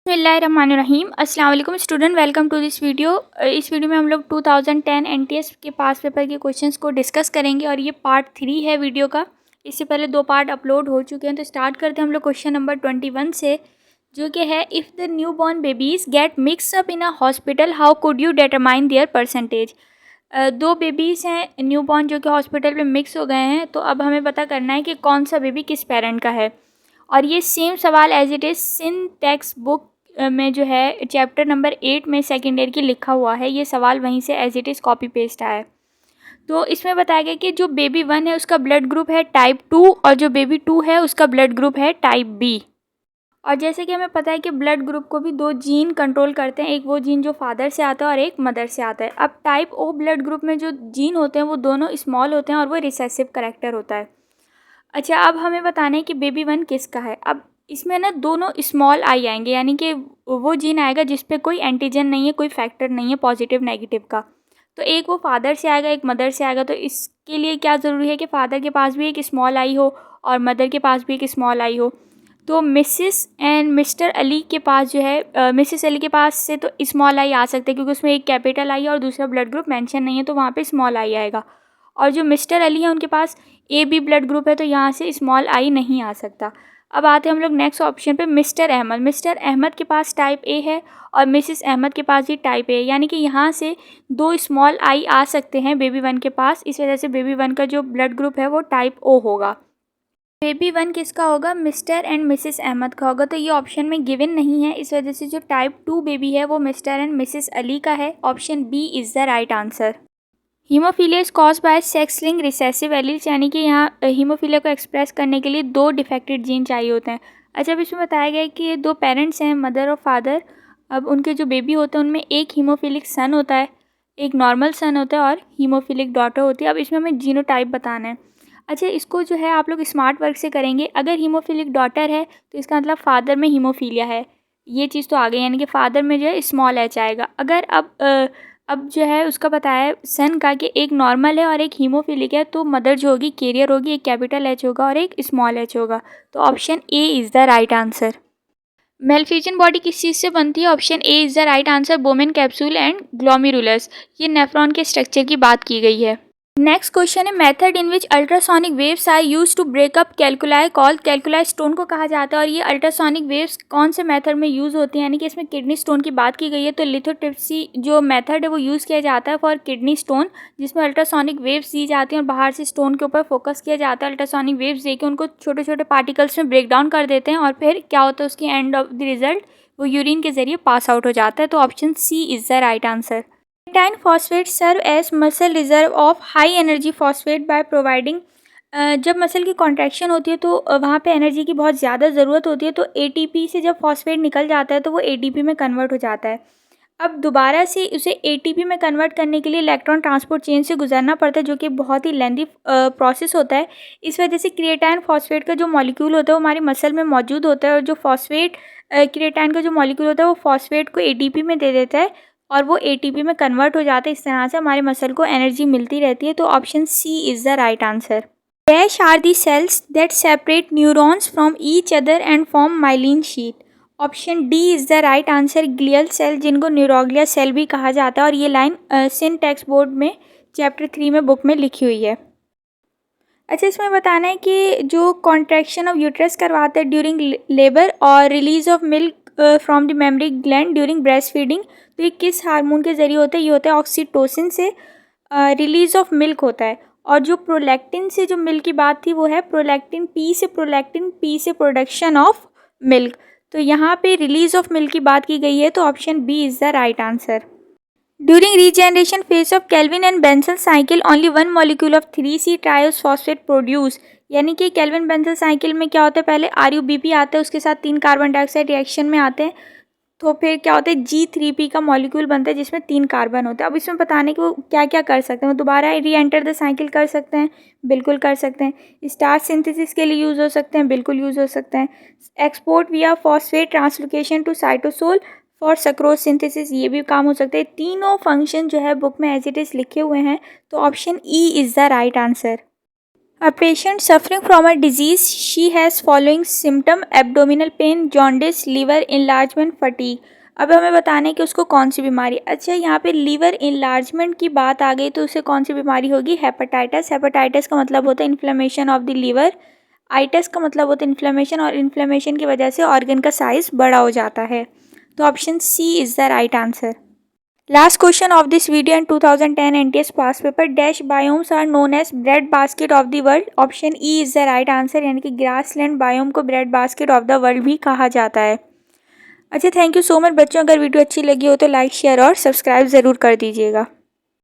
बिस्मिल्लाहिर्रहमानिर्रहीम। अस्सलाम वालेकुम student, welcome to this video. इस वीडियो में हम लोग 2010 एनटीएस के पास पेपर के क्वेश्चंस को डिस्कस करेंगे और ये पार्ट 3 है वीडियो का। इससे पहले 2 पार्ट अपलोड हो चुके हैं। तो स्टार्ट करते हैं हम लोग क्वेश्चन नंबर 21 से, जो कि है if the new born babies gate mix up in a hospital how could you determine there percentage. 2 babies हैं न्यू बॉर्न जो कि हॉस्पिटल में मिक्स हो गए हैं, तो अब हमें पता करना है कि कौन सा बेबी किस पेरेंट का है। और ये सेम सवाल एज इट इज़ सिन टेक्स्ट बुक में जो है चैप्टर नंबर 8 में सेकेंड ईयर की लिखा हुआ है। ये सवाल वहीं से as it is copy paste आया है। तो इसमें बताया गया कि जो बेबी 1 है उसका ब्लड ग्रुप है टाइप 2 और जो बेबी 2 है उसका ब्लड ग्रुप है टाइप बी। और जैसे कि हमें पता है कि ब्लड ग्रुप को भी 2 जीन कंट्रोल करते हैं, एक वो जीन जो फादर से आता है और एक मदर से आता है। अब टाइप ओ ब्लड ग्रुप में जो जीन होते हैं वो दोनों स्मॉल होते हैं और वो रिसेसिव करेक्टर होता है। अच्छा, अब हमें बताना है कि बेबी 1 किसका है। अब इसमें ना दोनों स्मॉल आई आएंगे, यानी कि वो जीन आएगा जिस पे कोई एंटीजन नहीं है, कोई फैक्टर नहीं है पॉजिटिव नेगेटिव का। तो एक वो फादर से आएगा, एक मदर से आएगा। तो इसके लिए क्या ज़रूरी है कि फ़ादर के पास भी एक स्मॉल आई हो और मदर के पास भी एक स्मॉल आई हो। तो मिसिस एंड मिस्टर अली के पास जो है मिसिस अली के पास से तो स्मॉल आई आ सकते हैं, क्योंकि उसमें एक कैपिटल आई है और दूसरा ब्लड ग्रुप मेंशन नहीं है, तो वहाँ पे स्मॉल आई आएगा। और जो मिस्टर अली है उनके पास ए बी ब्लड ग्रुप है, तो यहाँ से स्मॉल आई नहीं आ सकता। अब आते हैं हम लोग नेक्स्ट ऑप्शन पे, मिस्टर अहमद। मिस्टर अहमद के पास टाइप ए है और मिसिस अहमद के पास भी टाइप ए है, यानी कि यहाँ से 2 स्मॉल आई आ सकते हैं बेबी 1 के पास। इस वजह से बेबी 1 का जो ब्लड ग्रुप है वो टाइप ओ होगा। बेबी 1 किसका होगा? मिस्टर एंड मिसिस अहमद का होगा। तो ये ऑप्शन में गिवन नहीं है, इस वजह से जो टाइप 2 बेबी है वो मिस्टर एंड मिसिस अली का है। Option B is the right answer. Haemophilia is cause by sex link recessive alleles, यानी कि यहाँ हीमोफीलिया को एक्सप्रेस करने के लिए 2 डिफेक्टेड जीन चाहिए होते हैं। अच्छा, अब इसमें बताया गया है कि 2 पेरेंट्स हैं, मदर और फादर। अब उनके जो बेबी होते हैं उनमें एक हीमोफिलिक सन होता है, एक नॉर्मल सन होता है और हीमोफिलिक डॉटर होती है। अब इसमें हमें जीनोटाइप बताना है। अच्छा, इसको जो है आप लोग स्मार्ट वर्क से करेंगे। अगर हीमोफिलिक डॉटर है तो इसका मतलब फादर में हीमोफीलिया है, ये चीज़ तो आ गई, यानी कि फादर में जो है स्मॉल एच आएगा। अगर अब जो है उसका बताया है सन का कि एक नॉर्मल है और एक हीमोफिलिक है, तो मदर जो होगी कैरियर होगी, एक कैपिटल एच होगा और एक स्मॉल एच होगा। तो option A is the right answer. Malpighian body किस चीज़ से बनती है? Option A is the right answer, Bowman capsule and glomerulus. ये नेफ्रॉन के स्ट्रक्चर की बात की गई है। नेक्स्ट क्वेश्चन है, method in which ultrasonic waves are use to break up calculi called. Calculi stone को कहा जाता है और ये अल्ट्रासोनिक वेव्स कौन से मेथड में यूज़ होती हैं, यानी कि इसमें किडनी स्टोन की बात की गई है। तो लिथोट्रिप्सी जो मेथड है वो यूज़ किया जाता है फॉर किडनी स्टोन, जिसमें अल्ट्रासोनिक वेव्स दी जाती हैं और बाहर से स्टोन के ऊपर फोकस किया जाता है। अल्ट्रासोनिक वेव्स देके उनको छोटे छोटे पार्टिकल्स में ब्रेक डाउन कर देते हैं और फिर क्या होता है उसकी एंड ऑफ द रिजल्ट वो यूरिन के जरिए पास आउट हो जाता है। तो option C is the right answer. Creatine phosphate serve as muscle reserve of high energy phosphate by providing। जब मसल की कॉन्ट्रैक्शन होती है तो वहाँ पे एनर्जी की बहुत ज़्यादा ज़रूरत होती है, तो एटीपी से जब फॉस्फेट निकल जाता है तो वो एटीपी में कन्वर्ट हो जाता है। अब दोबारा से उसे एटीपी में कन्वर्ट करने के लिए इलेक्ट्रॉन ट्रांसपोर्ट चेन से गुजरना पड़ता है, जो कि बहुत ही लेंदी प्रोसेस होता है। इस वजह से क्रिएटाइन फॉस्फेट का जो मॉलिक्यूल होता है वो हमारी मसल में मौजूद होता है और जो फॉस्फेट क्रिएटाइन का जो मॉलिक्यूल होता है वो फॉस्फेट को एटीपी में दे देता है और वो एटीपी में कन्वर्ट हो जाता है। इस तरह से हमारे मसल को एनर्जी मिलती रहती है। तो option C is the right answer. Dash are the cells that separate neurons from each other and form myelin sheath. Option D is the right answer, glial cell, जिनको न्यूरोग्लिया सेल भी कहा जाता है। और ये लाइन सिन text board में chapter 3 में बुक में लिखी हुई है। अच्छा, इसमें बताना है कि जो कॉन्ट्रैक्शन ऑफ यूट्रस करवाते हैं ड्यूरिंग लेबर और release of milk from the mammary gland during breast feeding, तो ये किस हार्मोन के जरिए होता है? ये होता है ऑक्सीटोसिन से। रिलीज ऑफ मिल्क होता है। और जो प्रोलैक्टिन से जो मिल्क की बात थी वो है प्रोलैक्टिन पी से, प्रोलैक्टिन पी से प्रोडक्शन ऑफ मिल्क। तो यहाँ पे रिलीज ऑफ मिल्क की बात की गई है, तो option B is the right answer. During regeneration phase of Calvin and Benson cycle only one molecule of 3C triose phosphate produce, यानी कि केल्विन बेंसल साइकिल में क्या होता है, पहले RuBP आता है, उसके साथ 3 कार्बन डाइऑक्साइड रिएक्शन में आते हैं, तो फिर क्या होता है G3P का मॉलिक्यूल बनता है जिसमें 3 कार्बन होते हैं। अब इसमें बताने कि वो क्या क्या कर सकते हैं, वो दोबारा री एंटर द साइकिल कर सकते हैं, बिल्कुल कर सकते हैं। स्टार्च सिंथेसिस के लिए यूज़ हो सकते हैं, बिल्कुल यूज़ हो सकते हैं। Export via phosphate translocation to cytosol for sucrose synthesis, ये भी काम हो सकते हैं। तीनों फंक्शन जो है बुक में एज इट इज़ लिखे हुए हैं, तो option E is the right answer. A patient suffering from a disease, she has following symptom: abdominal pain, jaundice, liver enlargement, fatigue। अब हमें बताना है कि उसको कौन सी बीमारी। अच्छा, यहाँ पे लीवर इन्लार्जमेंट की बात आ गई तो उसे कौन सी बीमारी होगी? हेपेटाइटिस। हेपेटाइटिस का मतलब होता है inflammation of the liver. Itis का मतलब होता है इन्फ्लेमेशन, और इन्फ्लेमेशन की वजह से ऑर्गन का साइज बड़ा हो जाता है। तो option C is the right answer. Last question of this video in 2010 NTS past paper: dash biomes are known as bread basket of the world। Option E is the right answer, यानी कि grassland biome को bread basket of the world भी कहा जाता है। अच्छा, thank you so much बच्चों। अगर वीडियो अच्छी लगी हो तो लाइक, शेयर और सब्सक्राइब ज़रूर कर दीजिएगा।